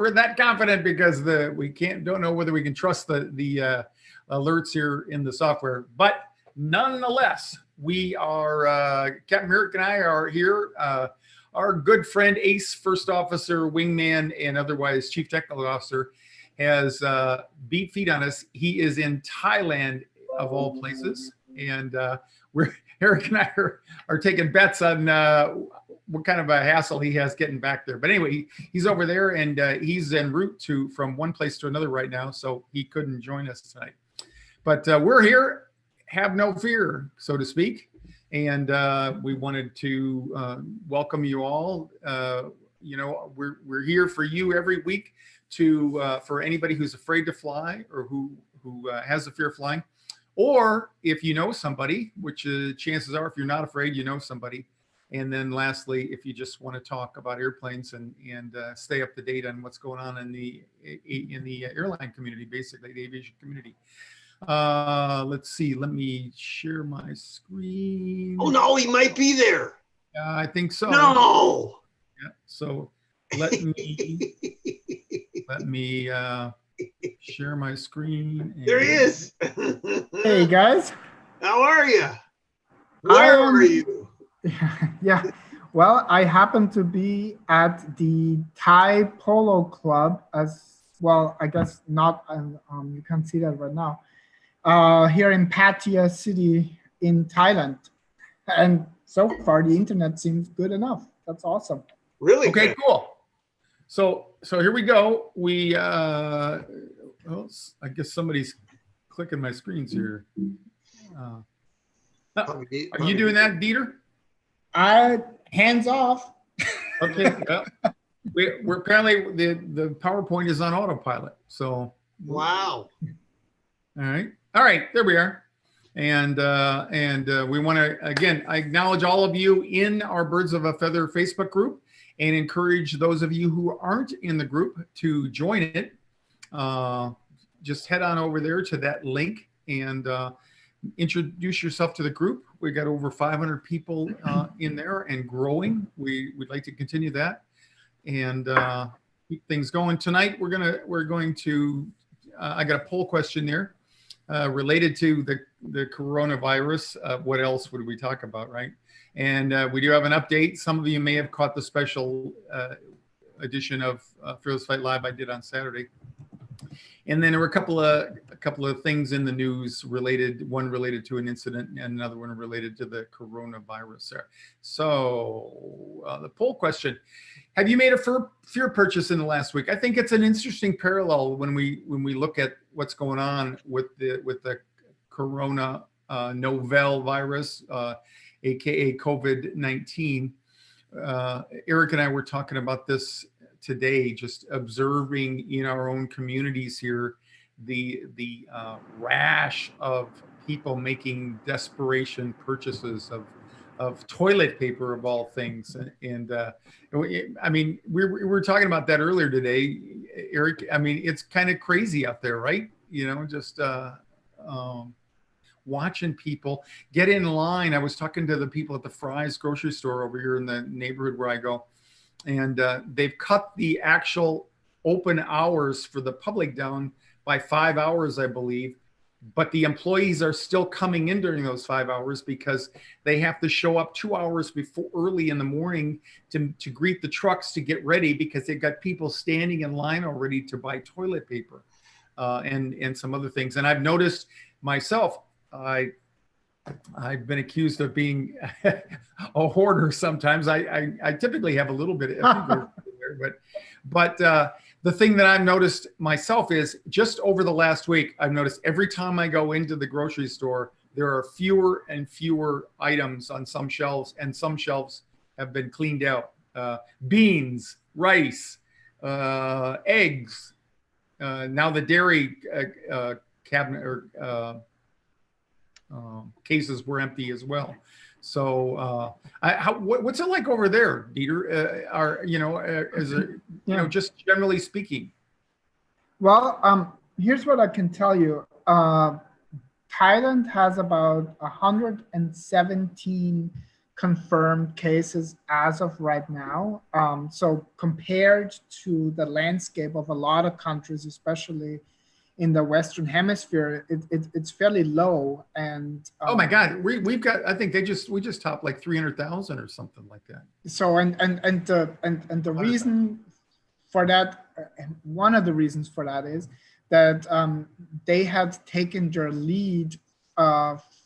we're that confident because don't know whether we can trust the alerts here in the software. But nonetheless, we are Captain Merrick and I are here. Our good friend Ace, First Officer, Wingman, and otherwise Chief Technical Officer, has beat feet on us. He is in Thailand, of all places, and Eric and I are taking bets on what kind of a hassle he has getting back there. But anyway, he's over there, and he's en route from one place to another right now, so he couldn't join us tonight. But we're here, have no fear, so to speak, and we wanted to welcome you all. We're here for you every week for anybody who's afraid to fly or who has a fear of flying, or if you know somebody, which chances are if you're not afraid, you know somebody. And then lastly, if you just want to talk about airplanes and stay up to date on what's going on in the airline community, basically the aviation community. Let's see. Let me share my screen. Oh no, he might be there. I think so. No. Yeah. So let me share my screen. There he is. Hey guys. How are you? Where are you? Yeah. Well, I happen to be at the Thai Polo Club as well. I guess not. You can't see that right now. Here in Pattaya City in Thailand, and so far the internet seems good enough. That's awesome. Really? Okay, good. cool. So here we go. We I guess somebody's clicking my screens here. Are you doing that, Dieter? Hands off. Okay. Well, we're apparently the PowerPoint is on autopilot. So wow. All right, there we are. And we want to, again, I acknowledge all of you in our Birds of a Feather Facebook group and encourage those of you who aren't in the group to join it. Just head on over there to that link and introduce yourself to the group. We got over 500 people in there and growing. We'd like to continue that and keep things going. Tonight, we're going to I got a poll question there. Related to the coronavirus. What else would we talk about, right? And we do have an update. Some of you may have caught the special edition of FearlessFlight Live I did on Saturday. And then there were a couple of things in the news one related to an incident and another one related to the coronavirus there. So the poll question: have you made a fear purchase in the last week? I think it's an interesting parallel when we look at what's going on with the corona novel virus, aka COVID-19. Eric and I were talking about this today, just observing in our own communities here the rash of people making desperation purchases of toilet paper of all things. And I mean, we were talking about that earlier today, Eric. I mean, it's kind of crazy out there, right? Just watching people get in line. I was talking to the people at the Fry's grocery store over here in the neighborhood where I go, and they've cut the actual open hours for the public down by 5 hours, I believe. But the employees are still coming in during those 5 hours because they have to show up 2 hours early in the morning to greet the trucks to get ready because they've got people standing in line already to buy toilet paper and some other things. And I've noticed myself, I've been accused of being a hoarder sometimes. I typically have a little bit of there, but the thing that I've noticed myself is just over the last week, I've noticed every time I go into the grocery store, there are fewer and fewer items on some shelves, and some shelves have been cleaned out. Beans, rice, eggs. Now the dairy cabinet or cases were empty as well. So what's it like over there, Dieter? Just generally speaking? Well, here's what I can tell you. Thailand has about 117 confirmed cases as of right now. So compared to the landscape of a lot of countries, especially in the Western Hemisphere, it's fairly low. And oh my God, we've got, I think we just topped like 300,000 or something like that. So the reason for that, one of the reasons for that is that they had taken their lead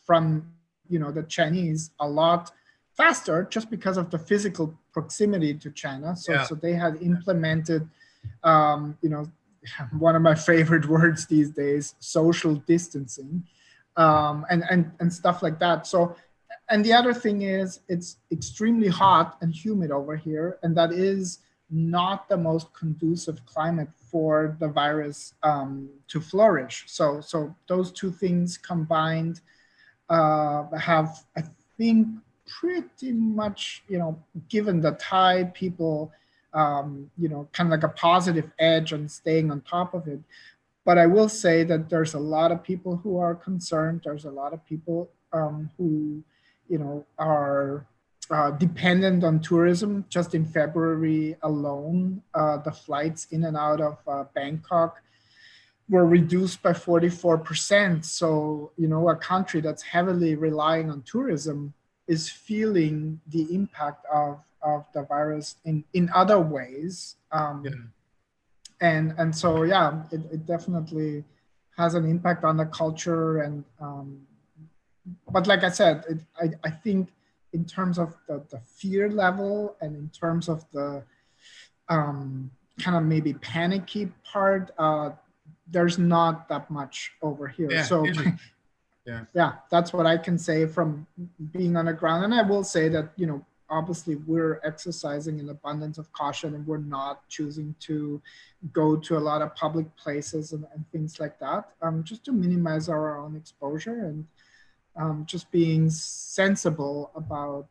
from the Chinese a lot faster, just because of the physical proximity to China. So Yeah. so they had implemented one of my favorite words these days, social distancing, and stuff like that. So, and the other thing is, it's extremely hot and humid over here, and that is not the most conducive climate for the virus to flourish. So those two things combined have, I think, pretty much, given the Thai people, kind of like a positive edge on staying on top of it. But I will say that there's a lot of people who are concerned. There's a lot of people who, are dependent on tourism. Just in February alone, the flights in and out of Bangkok were reduced by 44%. So, a country that's heavily relying on tourism is feeling the impact of the virus in other ways. Yeah. And so, yeah, it definitely has an impact on the culture. And but like I said, I think in terms of the fear level, and in terms of the kind of maybe panicky part, there's not that much over here. Yeah. So yeah, that's what I can say from being on the ground. And I will say that, obviously we're exercising an abundance of caution, and we're not choosing to go to a lot of public places and things like that, just to minimize our own exposure, and just being sensible about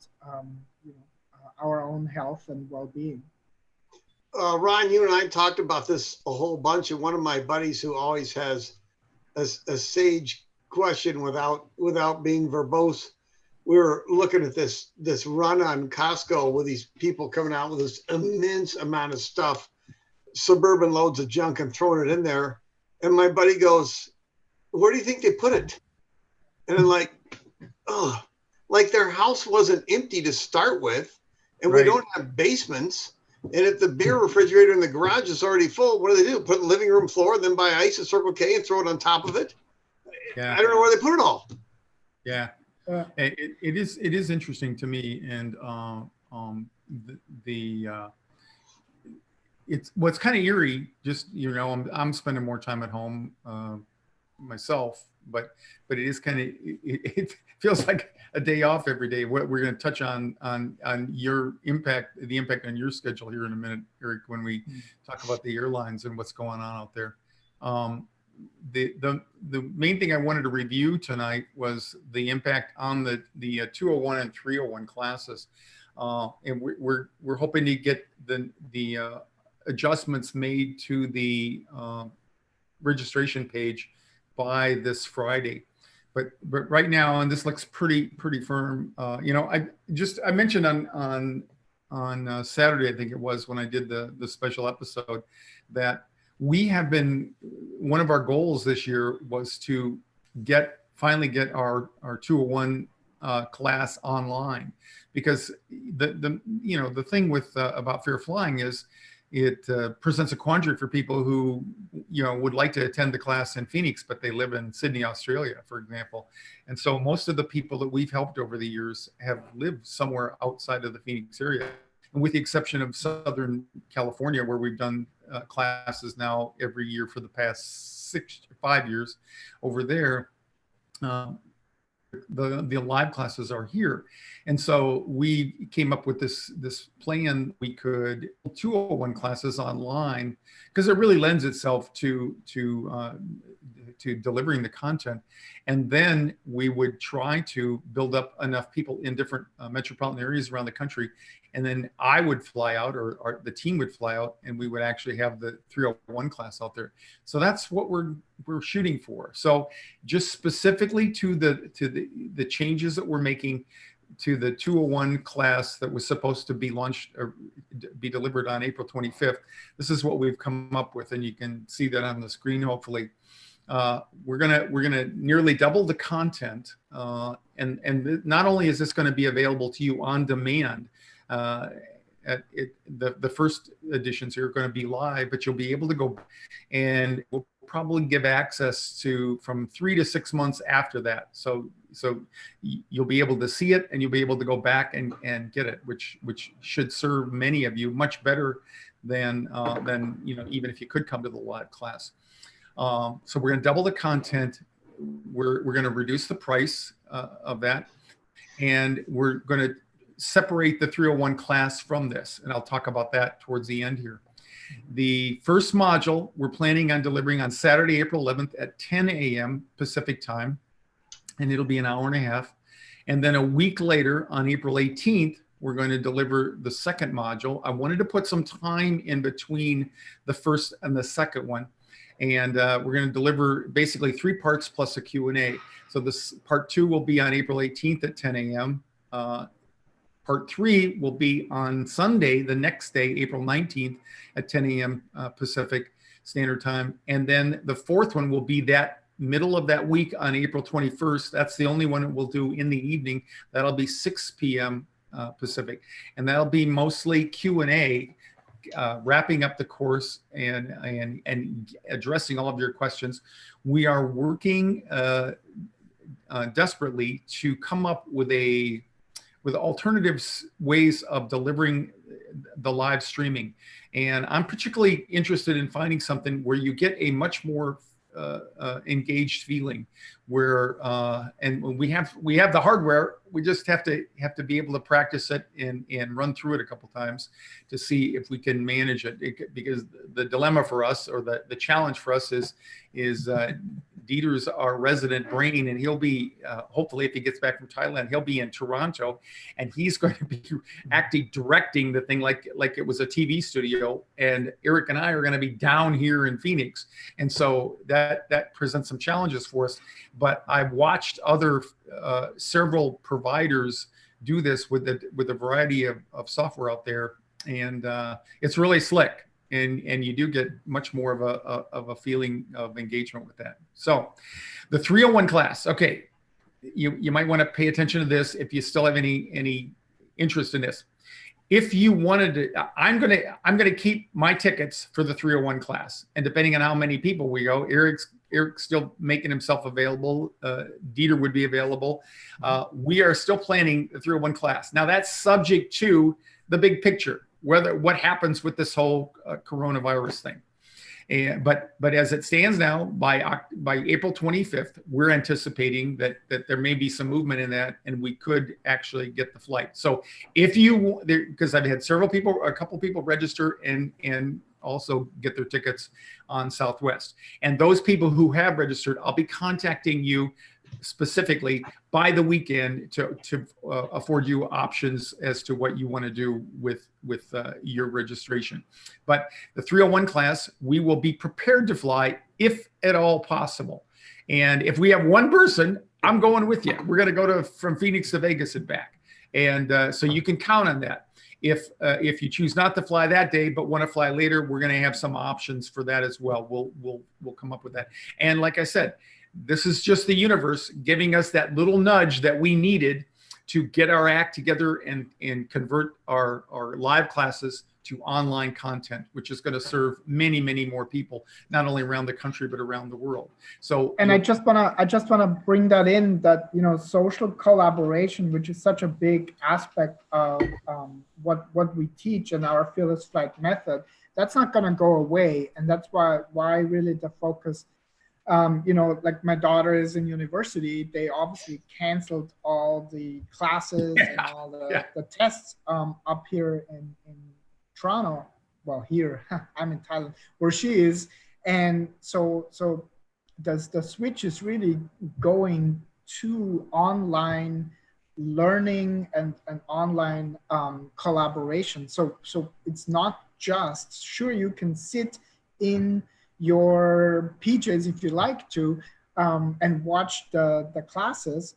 our own health and well-being. Ron, you and I talked about this a whole bunch, and one of my buddies who always has a sage question without being verbose, we were looking at this run on Costco with these people coming out with this immense amount of stuff, suburban loads of junk, and throwing it in there. And my buddy goes, "Where do you think they put it?" And I'm like, "Oh, like their house wasn't empty to start with, and Right. We don't have basements. And if the beer refrigerator in the garage is already full, what do? Put it in the living room floor, then buy ice at Circle K and throw it on top of it? Yeah. I don't know where they put it all." Yeah. It is interesting to me, and it's what's kind of eerie. Just I'm spending more time at home myself, but it is kind of it feels like a day off every day. We're going to touch on your impact, the impact on your schedule here in a minute, Eric, when we talk about the airlines and what's going on out there. The main thing I wanted to review tonight was the impact on the 201 and 301 classes, and we're hoping to get the adjustments made to the registration page by this Friday. But right now, and this looks pretty firm. I mentioned on Saturday, I think it was, when I did the special episode, that we have been, one of our goals this year was to finally get our 201 class online, because the thing with about Fear Flying is it presents a quandary for people who would like to attend the class in Phoenix, but they live in Sydney, Australia, for example. And so most of the people that we've helped over the years have lived somewhere outside of the Phoenix area, and with the exception of Southern California, where we've done classes now every year for the past 5 years over there. The live classes are here. And so we came up with this plan. We could 201 classes online, because it really lends itself to delivering the content. And then we would try to build up enough people in different metropolitan areas around the country. And then I would fly out, or the team would fly out, and we would actually have the 301 class out there. So that's what we're shooting for. So just specifically to the changes that we're making, to the 201 class that was supposed to be launched or be delivered on April 25th. This is what we've come up with, and you can see that on the screen, hopefully. We're gonna nearly double the content, and not only is this going to be available to you on demand, the first editions are going to be live, but you'll be able to go, and we'll probably give access to from 3 to 6 months after that. So you'll be able to see it, and you'll be able to go back and get it, which should serve many of you much better than even if you could come to the live class. So we're going to double the content. We're going to reduce the price of that, and we're going to separate the 301 class from this, and I'll talk about that towards the end here. The first module we're planning on delivering on Saturday, April 11th at 10 a.m. Pacific time, and it'll be an hour and a half. And then a week later, on April 18th, we're going to deliver the second module. I wanted to put some time in between the first and the second one. And we're going to deliver basically 3 parts plus a Q&A. So this part 2 will be on April 18th at 10 a.m. Part 3 will be on Sunday, the next day, April 19th at 10 a.m. Pacific Standard Time. And then the fourth one will be that middle of that week on April 21st. That's the only one that we'll do in the evening. That'll be 6 p.m. Pacific. And that'll be mostly Q&A, wrapping up the course and addressing all of your questions. We are working desperately to come up with alternatives ways of delivering the live streaming. And I'm particularly interested in finding something where you get a much more engaged feeling, where and we have the hardware. We just have to be able to practice it and run through it a couple times to see if we can manage it. Because the dilemma for us, or the challenge for us, is Dieter's our resident brain, and he'll be hopefully, if he gets back from Thailand, he'll be in Toronto, and he's going to be actually directing the thing like it was a TV studio, and Eric and I are going to be down here in Phoenix, and so that presents some challenges for us. But I've watched other several providers do this with a variety of software out there, and it's really slick. And you do get much more of a feeling of engagement with that. So the 301 class, okay, you might want to pay attention to this if you still have any interest in this. If you wanted to, I'm gonna keep my tickets for the 301 class, and depending on how many people we go, Eric's still making himself available. Dieter would be available. We are still planning the 301 class. Now that's subject to the big picture, what happens with this whole coronavirus thing. But as it stands now, by April 25th, we're anticipating that there may be some movement in that, and we could actually get the flight. So if you, because I've had a couple people register and also get their tickets on Southwest. And those people who have registered, I'll be contacting you specifically by the weekend to afford you options as to what you want to do with your registration. But the 301 class, we will be prepared to fly if at all possible. And if we have one person, I'm going with you. We're going to go from Phoenix to Vegas and back. And so you can count on that. If you choose not to fly that day but want to fly later, we're going to have some options for that as well. We'll come up with that. And like I said, this is just the universe giving us that little nudge that we needed to get our act together and convert our live classes to online content, which is going to serve many, many more people, not only around the country, but around the world. So, and I just wanna bring that in, that, social collaboration, which is such a big aspect of what we teach in our Fearless Flight method, that's not going to go away. And that's why really the focus, like my daughter is in university, they obviously canceled all the classes and all the tests up here in Toronto. Well, here, I'm in Thailand, where she is. And so the switch is really going to online learning and online collaboration. So it's not just, sure, you can sit in your PJs if you like to and watch the classes,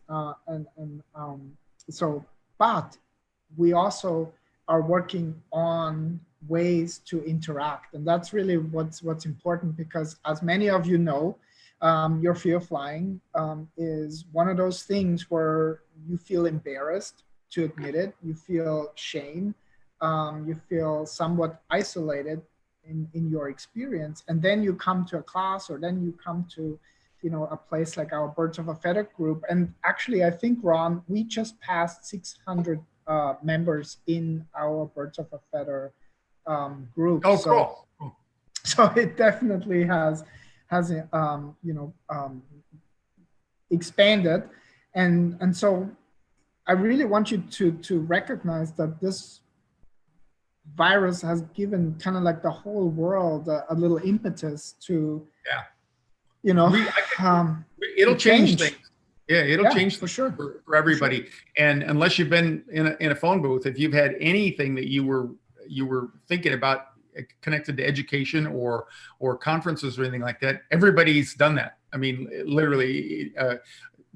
so but we also are working on ways to interact. And that's really what's important, because as many of you know, your fear of flying is one of those things where you feel embarrassed to admit it, you feel shame, you feel somewhat isolated in your experience. And then you come to a class, or then you come to a place like our Birds of a Feather group. And actually, I think, Ron, we just passed 600 members in our Birds of a Feather group. Oh, so, cool. So it definitely has expanded. And so I really want you to recognize that this virus has given kind of like the whole world a little impetus to, it'll change things. Yeah, it'll change for sure for everybody. Sure. And unless you've been in a phone booth, if you've had anything that you were thinking about connected to education or conferences or anything like that, everybody's done that. I mean, literally,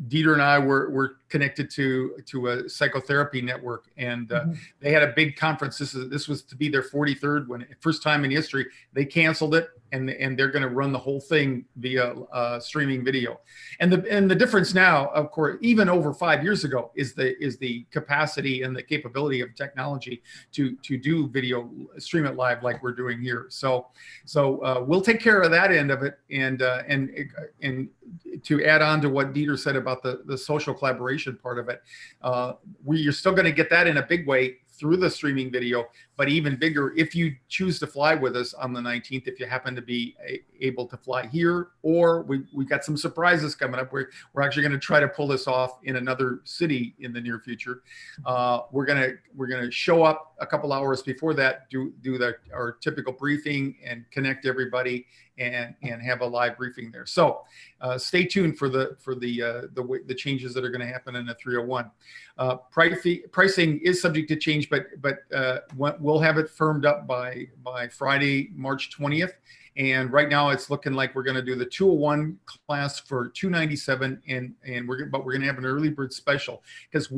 Dieter and I were connected to a psychotherapy network, and they had a big conference. This was to be their 43rd first time in history. They canceled it, and they're going to run the whole thing via streaming video. And the difference now, of course, even over 5 years ago, is the capacity and the capability of technology to do video, stream it live like we're doing here. So we'll take care of that end of it, and to add on to what Dieter said about the social collaboration part of it, you're still going to get that in a big way through the streaming video, but even bigger if you choose to fly with us on the 19th, if you happen to be able to fly here, or we got some surprises coming up. We're actually going to try to pull this off in another city in the near future. We're gonna show up a couple hours before that, do our typical briefing and connect everybody and have a live briefing there. So stay tuned for the changes that are going to happen in the 301. Pricing is subject to change, but we'll have it firmed up by Friday, March 20th. And right now it's looking like we're going to do the 201 class for $297, and we're going to have an early bird special, because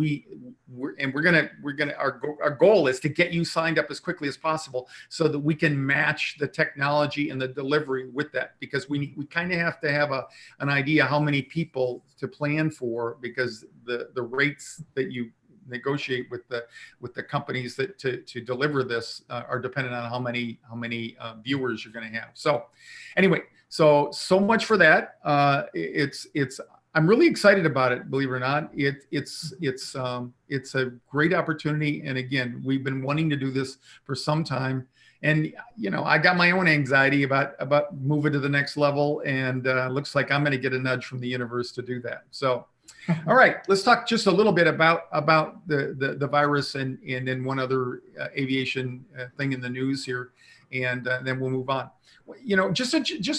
our goal is to get you signed up as quickly as possible so that we can match the technology and the delivery with that, because we kind of have to have an idea how many people to plan for, because the rates that you negotiate with the companies that to deliver this are dependent on how many viewers you're going to have. So anyway, so much for that. I'm really excited about it, believe it or not. It's a great opportunity, and again, we've been wanting to do this for some time. And I got my own anxiety about moving to the next level, and looks like I'm going to get a nudge from the universe to do that. So. All right, let's talk just a little bit about the virus and then one other aviation thing in the news here, and then we'll move on. Just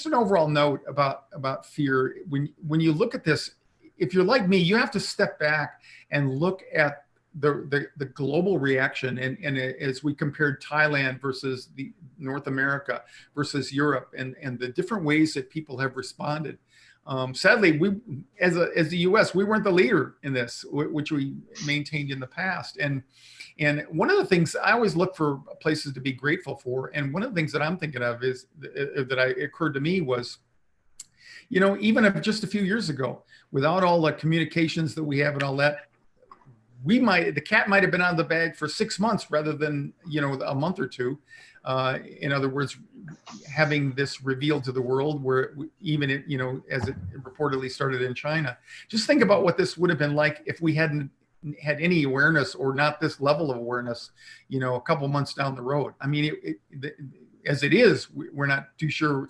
an overall note about fear. When you look at this, if you're like me, you have to step back and look at the global reaction, and as we compared Thailand versus the North America versus Europe, and the different ways that people have responded. Sadly, we, as the U.S., we weren't the leader in this, which we maintained in the past. And one of the things I always look for places to be grateful for, and one of the things that I'm thinking of is that occurred to me was, even if just a few years ago, without all the communications that we have and all that, the cat might have been out of the bag for 6 months rather than a month or two. In other words, having this revealed to the world, where even as it reportedly started in China. Just think about what this would have been like if we hadn't had any awareness, or not this level of awareness, a couple months down the road. I mean, as it is, we're not too sure,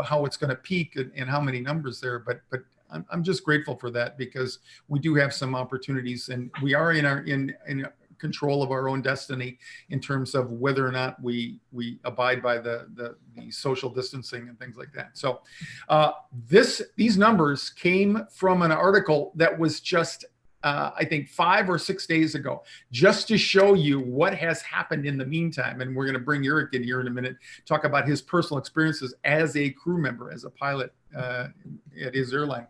how it's going to peak and how many numbers there, but I'm just grateful for that, because we do have some opportunities, and we are in control of our own destiny in terms of whether or not we abide by the social distancing and things like that. So these numbers came from an article that was just I think 5 or 6 days ago, just to show you what has happened in the meantime. And we're going to bring Eric in here in a minute, talk about his personal experiences as a crew member, as a pilot at his airline.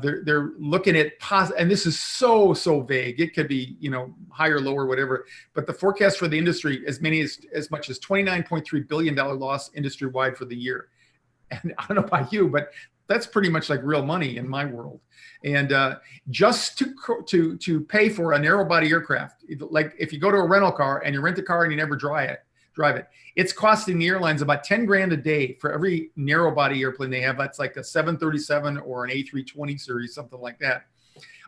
They're looking at and this is so vague. It could be, you know, higher, lower, whatever. But the forecast for the industry, as much as $29.3 billion loss industry wide for the year. And I don't know about you, but that's pretty much like real money in my world. And just to pay for a narrow body aircraft, like if you go to a rental car and you rent a car and you never drive it, it's costing the airlines about 10 grand a day for every narrow body airplane they have. That's like a 737 or an A320 series, something like that.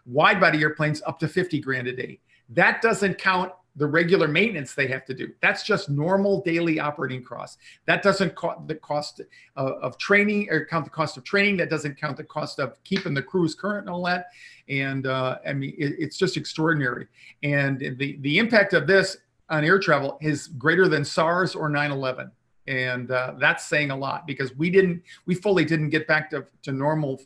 Wide body airplanes up to 50 grand a day. That doesn't count the regular maintenance they have to do. That's just normal daily operating costs. That doesn't count the cost of training, or count the cost of training. That doesn't count the cost of keeping the crews current and all that. And I mean, it's just extraordinary. And the impact of this on air travel is greater than SARS or 9/11. And that's saying a lot, because we fully didn't get back to normal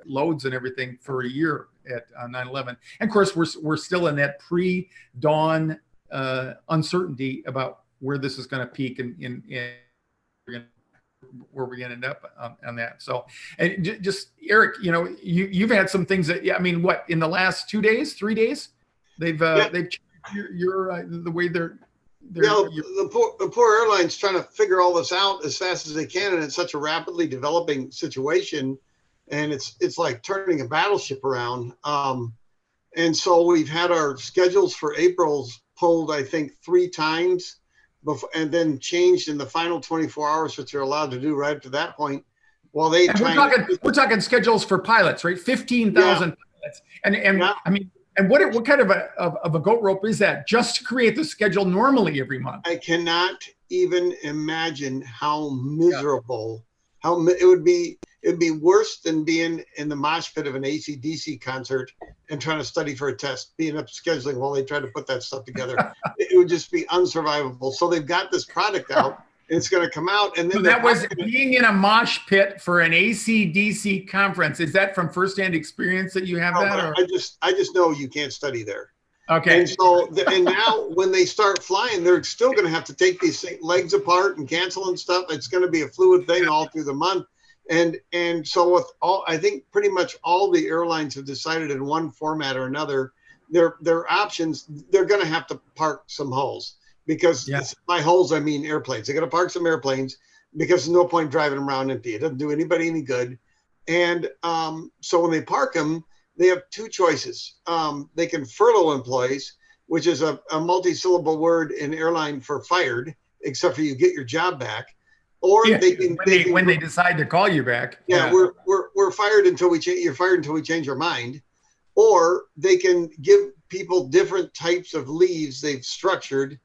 loads and everything for a year at 9/11. And of course, we're still in that pre-dawn uncertainty about where this is going to peak and where we're going to end up on that. So, and just Eric, you know, you've had some things that, I mean, what, in the last 2 days, 3 days, they've changed the way they're the poor airlines trying to figure all this out as fast as they can, and it's such a rapidly developing situation, and it's like turning a battleship around. And so we've had our schedules for April's pulled, I think, 3 times before, and then changed in the final 24 hours, which they're allowed to do right up to that point. While they we're talking schedules for pilots, right? 15,000 pilots, and yeah. I mean, and what kind of a goat rope is that, just to create the schedule normally every month? I cannot even imagine how miserable, how it would be. It'd be worse than being in the mosh pit of an AC/DC concert and trying to study for a test, being up scheduling while they try to put that stuff together. It would just be unsurvivable. So they've got this product out, and it's going to come out. And then so that was being in a mosh pit for an AC/DC conference. Is that from firsthand experience that you have that? Or? I just know you can't study there. Okay. And so, and now when they start flying, they're still going to have to take these legs apart and cancel and stuff. It's going to be a fluid thing all through the month. And so with all, I think pretty much all the airlines have decided in one format or another, their options, they're going to have to park some hulls, because by hulls, I mean airplanes. They're going to park some airplanes, because there's no point driving them around empty. It doesn't do anybody any good. And so when they park them, they have 2 choices. They can furlough employees, which is a multi-syllable word in airline for fired, except for you get your job back. Or they can when they decide to call you back. Yeah, we're fired until we change. You're fired until we change our mind. Or they can give people different types of leaves they've structured,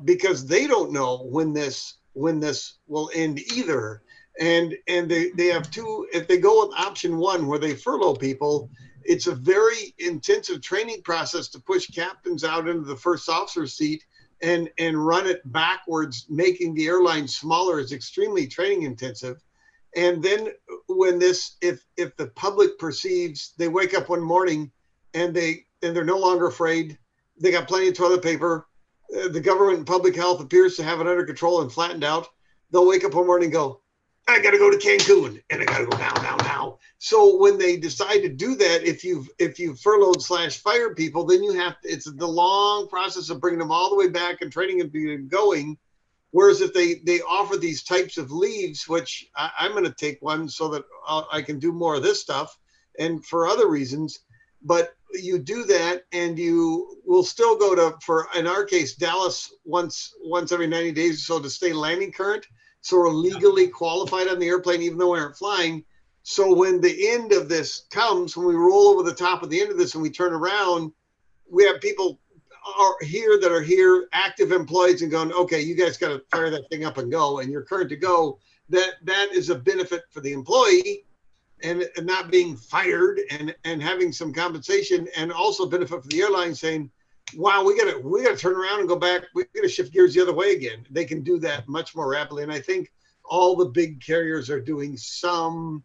because they don't know when this will end either. And they have 2. If they go with option 1, where they furlough people, it's a very intensive training process to push captains out into the first officer seat and run it backwards. Making the airline smaller is extremely training intensive. And then when if the public perceives, they wake up one morning and they're no longer afraid, they got plenty of toilet paper, the government and public health appears to have it under control and flattened out, they'll wake up one morning and go, I got to go to Cancun, and I got to go now. So when they decide to do that, if you've furloughed / fired people, then it's the long process of bringing them all the way back and training and going. Whereas if they offer these types of leaves, which I'm going to take one so that I can do more of this stuff, and for other reasons, but you do that and you will still go to, for in our case, Dallas once every 90 days or so to stay landing current. So we're legally qualified on the airplane, even though we aren't flying. So when the end of this comes, when we roll over the top of the end of this and we turn around, we have people are here, active employees, and going, okay, you guys got to fire that thing up and go, and you're current to go. That is a benefit for the employee, and not being fired, and having some compensation, and also benefit for the airline saying, wow, we gotta turn around and go back. We gotta shift gears the other way again. They can do that much more rapidly, and I think all the big carriers are doing some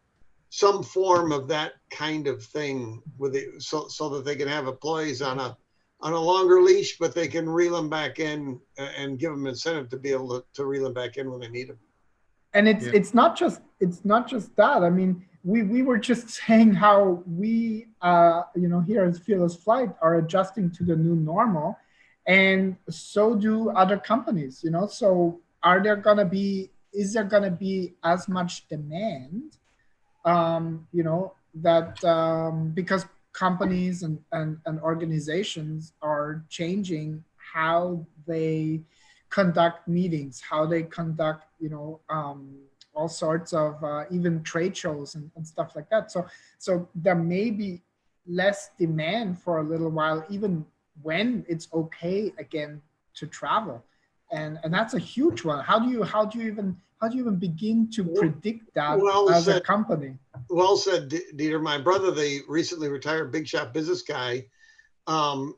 form of that kind of thing with it, so that they can have employees on a longer leash, but they can reel them back in and give them incentive to be able to reel them back in when they need them. And it's not just it's not just that. I mean, we were just saying how we, here at FearlessFlight are adjusting to the new normal, and so do other companies. So is there gonna be as much demand? That because companies and organizations are changing how they conduct meetings, how they conduct, all sorts of even trade shows and stuff like that. So there may be less demand for a little while, even when it's okay again to travel. And that's a huge one. How do you even begin to predict that as a company? Well said, Dieter. My brother, the recently retired big shot business guy,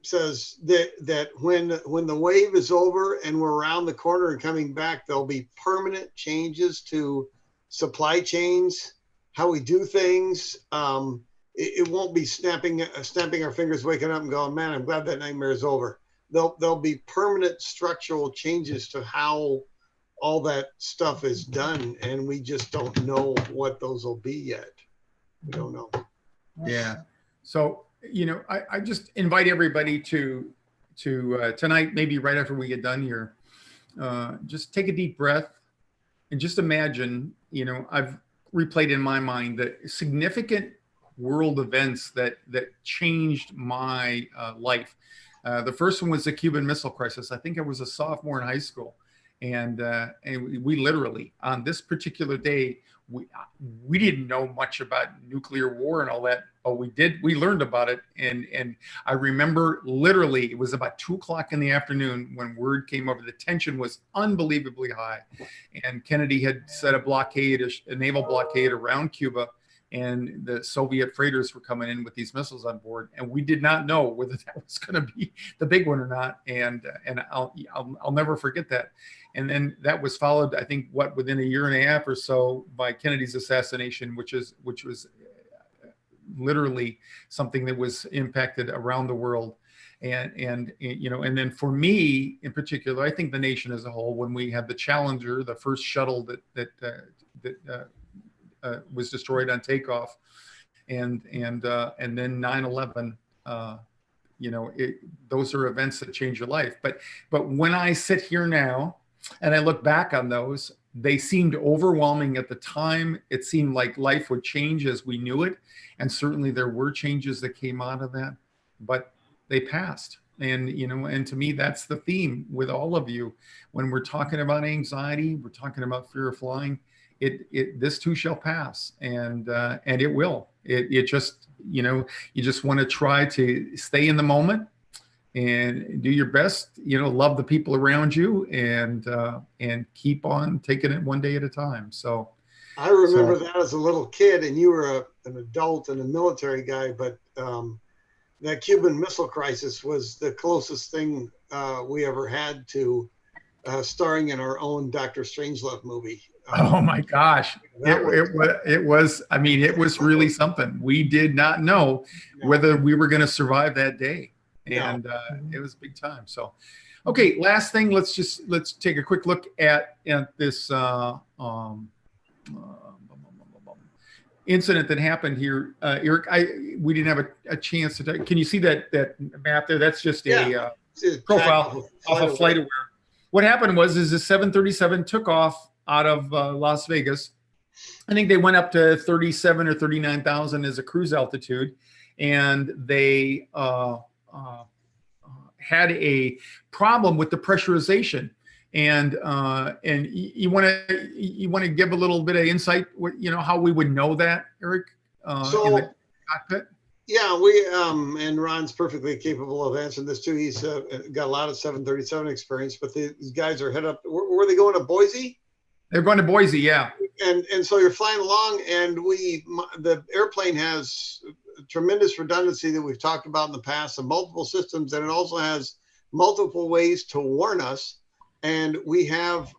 says that when the wave is over and we're around the corner and coming back, there'll be permanent changes to supply chains, how we do things. It won't be snapping our fingers, waking up and going, man, I'm glad that nightmare is over. There'll be permanent structural changes to how all that stuff is done, and we just don't know what those will be yet. We don't know. Yeah. So, I just invite everybody to tonight, maybe right after we get done here, just take a deep breath and just imagine, I've replayed in my mind the significant world events that changed my life. The first one was the Cuban Missile Crisis. I think I was a sophomore in high school. And we literally, on this particular day, we didn't know much about nuclear war and all that, but we learned about it. And I remember literally it was about 2:00 in the afternoon when word came over. The tension was unbelievably high. And Kennedy had set a naval blockade around Cuba. And the Soviet freighters were coming in with these missiles on board, and we did not know whether that was going to be the big one or not. And I'll never forget that. And then that was followed, I think, within a year and a half or so, by Kennedy's assassination, which was literally something that was impacted around the world. And then for me in particular, I think the nation as a whole, when we had the Challenger, the first shuttle that was destroyed on takeoff, and then 9/11. Those are events that change your life. But when I sit here now and I look back on those, they seemed overwhelming at the time. It seemed like life would change as we knew it, and certainly there were changes that came out of that, but they passed. And to me, that's the theme with all of you when we're talking about anxiety, we're talking about fear of flying. This too shall pass, and it will. It just, you just want to try to stay in the moment and do your best. Love the people around you, and keep on taking it one day at a time. So I remember that as a little kid, and you were an adult and a military guy, but that Cuban Missile Crisis was the closest thing we ever had to starring in our own Dr. Strangelove movie. Oh my gosh. It was really something. We did not know whether we were going to survive that day. And it was big time. So, okay, last thing, let's take a quick look at this incident that happened here. Eric, we didn't have a chance to can you see that map there? That's just a profile off of FlightAware. What happened was the 737 took off out of Las Vegas. I think they went up to 37 or 39,000 as a cruise altitude, and they had a problem with the pressurization. And you want to give a little bit of insight, how we would know that, Eric, in the cockpit? Yeah, we and Ron's perfectly capable of answering this too. He's got a lot of 737 experience, but these guys are head up. Were they going to Boise? They're going to Boise, yeah. And so you're flying along, and the airplane has tremendous redundancy that we've talked about in the past, and multiple systems, and it also has multiple ways to warn us. And we have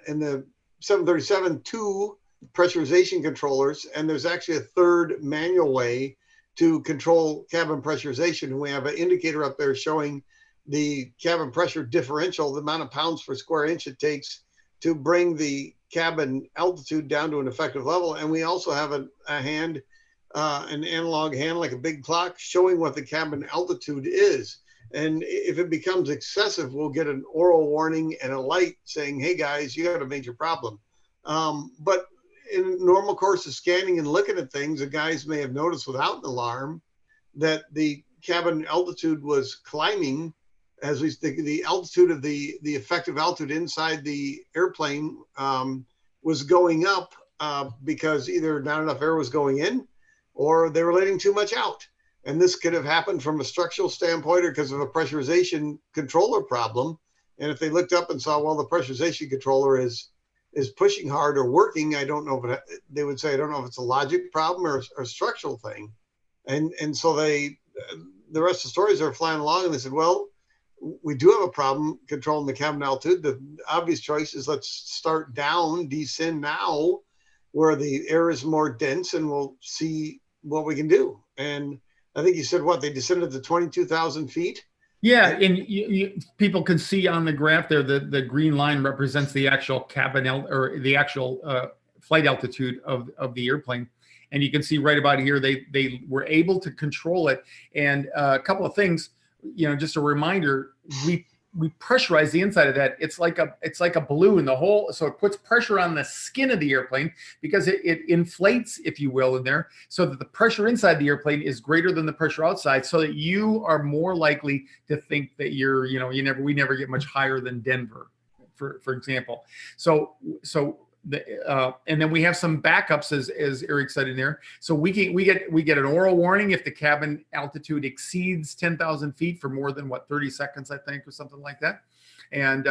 in the 737 two pressurization controllers, and there's actually a third manual way to control cabin pressurization. And we have an indicator up there showing the cabin pressure differential, the amount of pounds per square inch it takes to bring the cabin altitude down to an effective level. And we also have an analog hand, like a big clock, showing what the cabin altitude is. And if it becomes excessive, we'll get an oral warning and a light saying, hey guys, you got a major problem. But in normal course of scanning and looking at things, the guys may have noticed without an alarm that the cabin altitude was climbing as the altitude of the effective altitude inside the airplane was going up because either not enough air was going in or they were letting too much out. And this could have happened from a structural standpoint or because of a pressurization controller problem. And if they looked up and saw, well, the pressurization controller is pushing hard or working, I don't know if they would say, I don't know if it's a logic problem or a structural thing. And so the rest of the stories are flying along and they said, well, we do have a problem controlling the cabin altitude. The obvious choice is let's start down, descend now where the air is more dense and we'll see what we can do. And I think you said what, they descended to 22,000 feet? Yeah, and people can see on the graph there the green line represents the actual cabin or the actual flight altitude of the airplane, and you can see right about here they were able to control it. And a couple of things, just a reminder, we pressurize the inside of that. It's like a balloon, the whole, so it puts pressure on the skin of the airplane because it inflates, if you will, in there, so that the pressure inside the airplane is greater than the pressure outside, so that you are more likely to think that we never get much higher than Denver, for example. So and then we have some backups, as Eric said in there. So we get an oral warning if the cabin altitude exceeds 10,000 feet for more than 30 seconds, I think, or something like that. And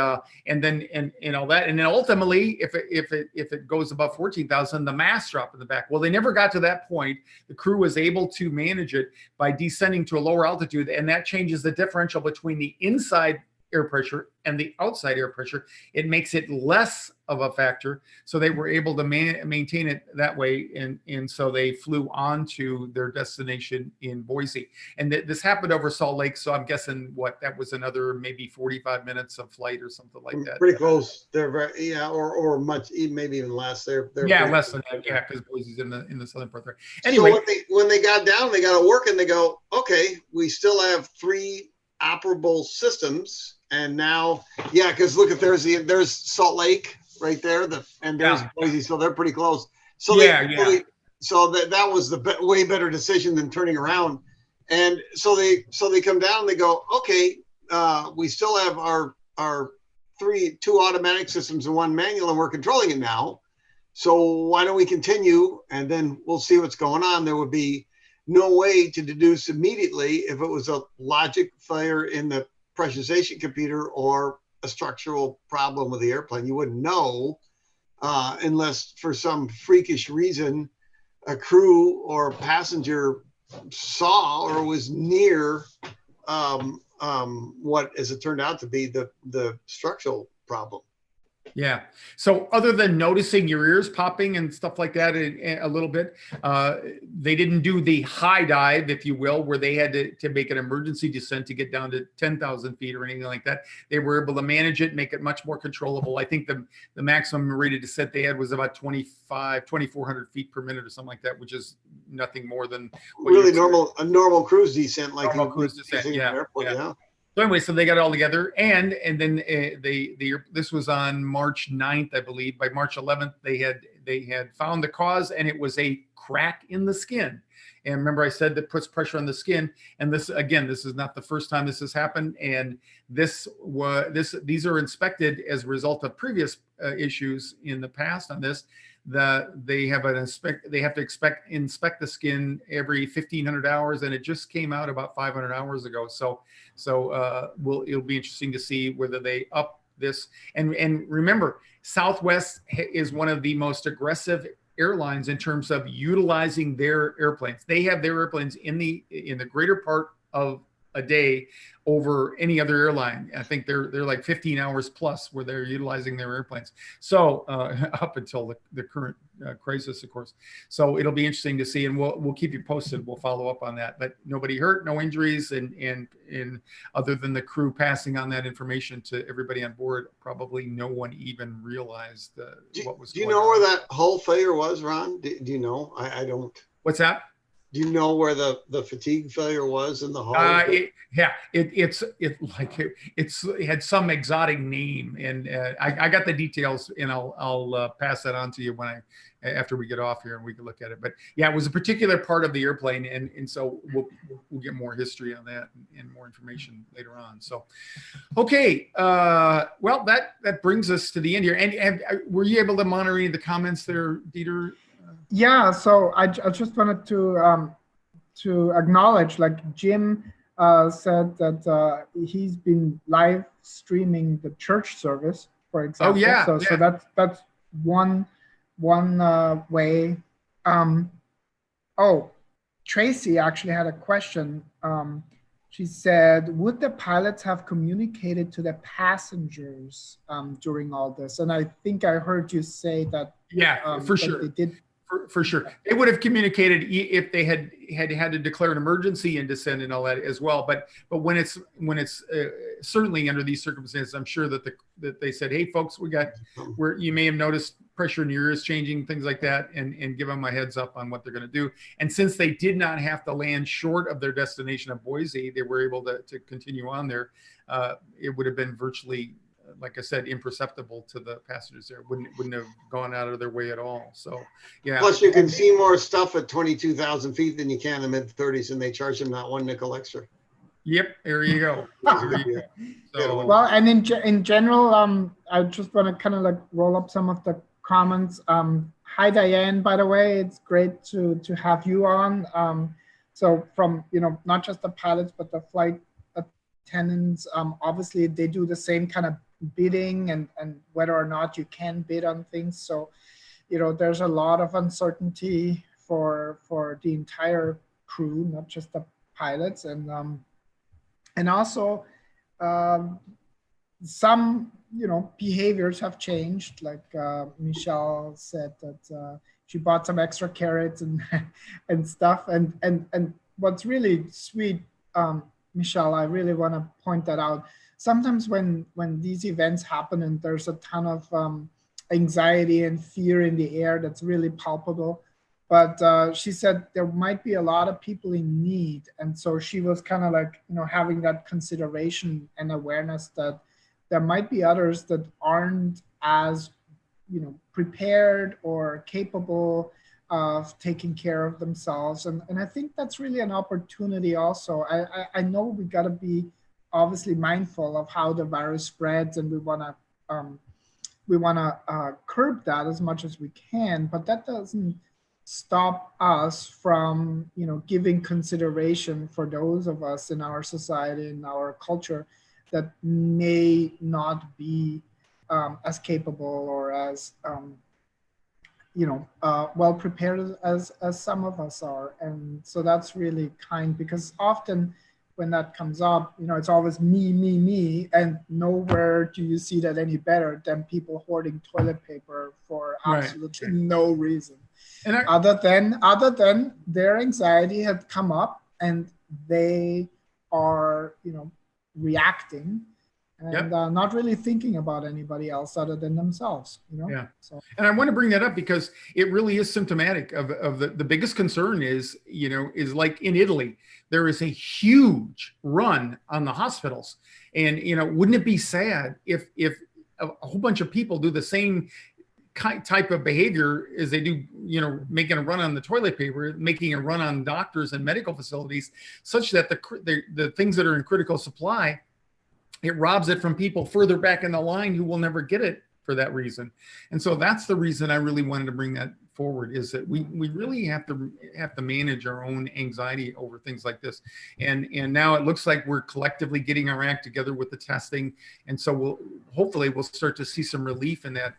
then all that. And then ultimately, if it goes above 14,000, the mass drop in the back. Well, they never got to that point. The crew was able to manage it by descending to a lower altitude, and that changes the differential between the inside air pressure and the outside air pressure. It makes it less of a factor, so they were able to maintain it that way, and so they flew on to their destination in Boise. And this happened over Salt Lake, so I'm guessing that was another maybe 45 minutes of flight or something like that. Pretty close. They're very, or much, maybe even less. They're less than that. Yeah, because Boise's in the southern part there. Anyway, so when they got down, they got to work, and they go, okay, we still have 3 operable systems. And now, because look, there's Salt Lake right there, and there's Boise, so they're pretty close. So so that was the way better decision than turning around. And so they come down, and they go, okay, we still have our 2 automatic systems and 1 manual, and we're controlling it now. So why don't we continue, and then we'll see what's going on. There would be no way to deduce immediately if it was a logic failure in the pressurization computer or a structural problem with the airplane. You wouldn't know unless for some freakish reason a crew or passenger saw or was near what, as it turned out to be, the structural problem. Yeah. So other than noticing your ears popping and stuff like that a little bit, they didn't do the high dive, if you will, where they had to make an emergency descent to get down to 10,000 feet or anything like that. They were able to manage it, make it much more controllable. I think the maximum rated descent they had was about 2,400 feet per minute or something like that, which is nothing more than really a normal cruise descent, like normal cruise descent. Airport, yeah. So anyway, so they got it all together, and then this was on March 9th, I believe. By March 11th, they had found the cause, and it was a crack in the skin. And remember, I said that puts pressure on the skin. And this is not the first time this has happened. And these are inspected as a result of previous issues in the past on this. They have to inspect the skin every 1,500 hours, and it just came out about 500 hours ago. So it'll be interesting to see whether they up this. And remember, Southwest is one of the most aggressive airlines in terms of utilizing their airplanes. They have their airplanes in the greater part of a day over any other airline. I think they're like 15 hours plus where they're utilizing their airplanes. So up until the current crisis, of course. So it'll be interesting to see, and we'll keep you posted. We'll follow up on that. But nobody hurt, no injuries, and other than the crew passing on that information to everybody on board, probably no one even realized what was. Do you know where that hull failure was, Ron? Do you know? I don't. What's that? Do you know where the fatigue failure was in the hull? It had some exotic name, and I got the details, and I'll pass that on to you after we get off here and we can look at it. But yeah, it was a particular part of the airplane, and so we'll get more history on that and more information later on. So, okay, well that brings us to the end here. And were you able to monitor any of the comments there, Dieter? Yeah, so I just wanted to acknowledge, like Jim said that he's been live streaming the church service, for example. Oh yeah. So that's one way. Oh, Tracy actually had a question. She said, would the pilots have communicated to the passengers during all this? And I think I heard you say that. Yeah, for sure. They did. For sure, they would have communicated if they had to declare an emergency and descend and all that as well. But when it's certainly under these circumstances, I'm sure that they said, "Hey, folks, you may have noticed pressure in your ears changing, things like that," and give them a heads up on what they're going to do. And since they did not have to land short of their destination of Boise, they were able to continue on there. It would have been virtually, like I said, imperceptible to the passengers there. Wouldn't have gone out of their way at all. So, yeah. Plus, you can see more stuff at 22,000 feet than you can in the mid-30s, and they charge them not one nickel extra. Yep, there you go. So, well, and in general, I just want to kind of like roll up some of the comments. Hi, Diane, by the way. It's great to have you on. So from, not just the pilots, but the flight attendants, obviously they do the same kind of bidding and whether or not you can bid on things. So, there's a lot of uncertainty for the entire crew, not just the pilots. And also some, behaviors have changed. Like Michelle said that she bought some extra carrots and stuff. And what's really sweet, Michelle, I really want to point that out. Sometimes when these events happen and there's a ton of anxiety and fear in the air, that's really palpable. But she said there might be a lot of people in need. And so she was kind of like, having that consideration and awareness that there might be others that aren't as, prepared or capable of taking care of themselves. And I think that's really an opportunity also. I know we got to be obviously mindful of how the virus spreads, and we want to curb that as much as we can, but that doesn't stop us from giving consideration for those of us in our society, in our culture, that may not be as capable or as well prepared as some of us are. And so that's really kind, because often when that comes up, it's always me, and nowhere do you see that any better than people hoarding toilet paper for absolutely no reason. And other than their anxiety had come up and they are, reacting and not really thinking about anybody else other than themselves, Yeah. So. And I want to bring that up because it really is symptomatic of the biggest concern is like in Italy, there is a huge run on the hospitals. And, wouldn't it be sad if a whole bunch of people do the same type of behavior as they do, making a run on the toilet paper, making a run on doctors and medical facilities, such that the things that are in critical supply, it robs it from people further back in the line who will never get it for that reason. And so that's the reason I really wanted to bring that forward, is that we really have to manage our own anxiety over things like this. And now it looks like we're collectively getting our act together with the testing. And so hopefully we'll start to see some relief in that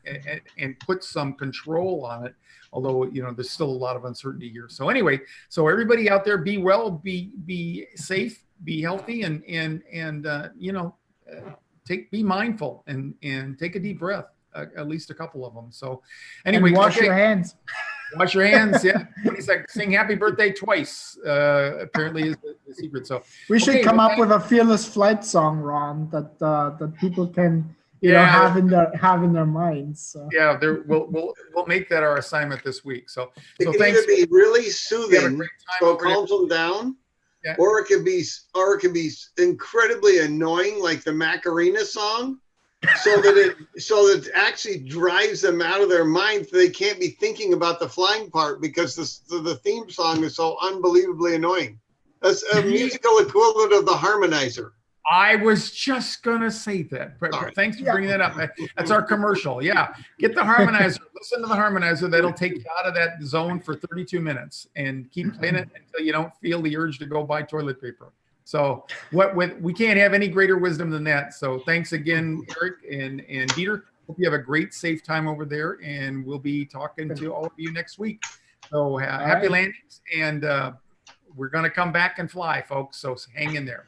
and put some control on it. Although, there's still a lot of uncertainty here. So anyway, so everybody out there, be well, be safe. be healthy and you know, be mindful and take a deep breath, at least a couple of them. So anyway, And wash your hands. Wash your hands. Yeah. He's like, sing happy birthday twice, apparently is the secret. So we should come up with a Fearless Flight song, Ron, that people can have in their minds. So. Yeah, we'll make that our assignment this week. So it can thanks. either be really soothing, so it calms them down, yeah. or it could be incredibly annoying, like the Macarena song. So that it actually drives them out of their mind. So they can't be thinking about the flying part because the theme song is so unbelievably annoying. That's a musical equivalent of the harmonizer. I was just gonna say that. But thanks for bringing that up. That's our commercial. Yeah, get the harmonizer. Listen to the harmonizer. That'll take you out of that zone for 32 minutes and keep playing it until you don't feel the urge to go buy toilet paper. So we can't have any greater wisdom than that. So thanks again, Eric and Dieter. Hope you have a great, safe time over there, and we'll be talking to all of you next week. So happy landings, and we're going to come back and fly, folks. So hang in there.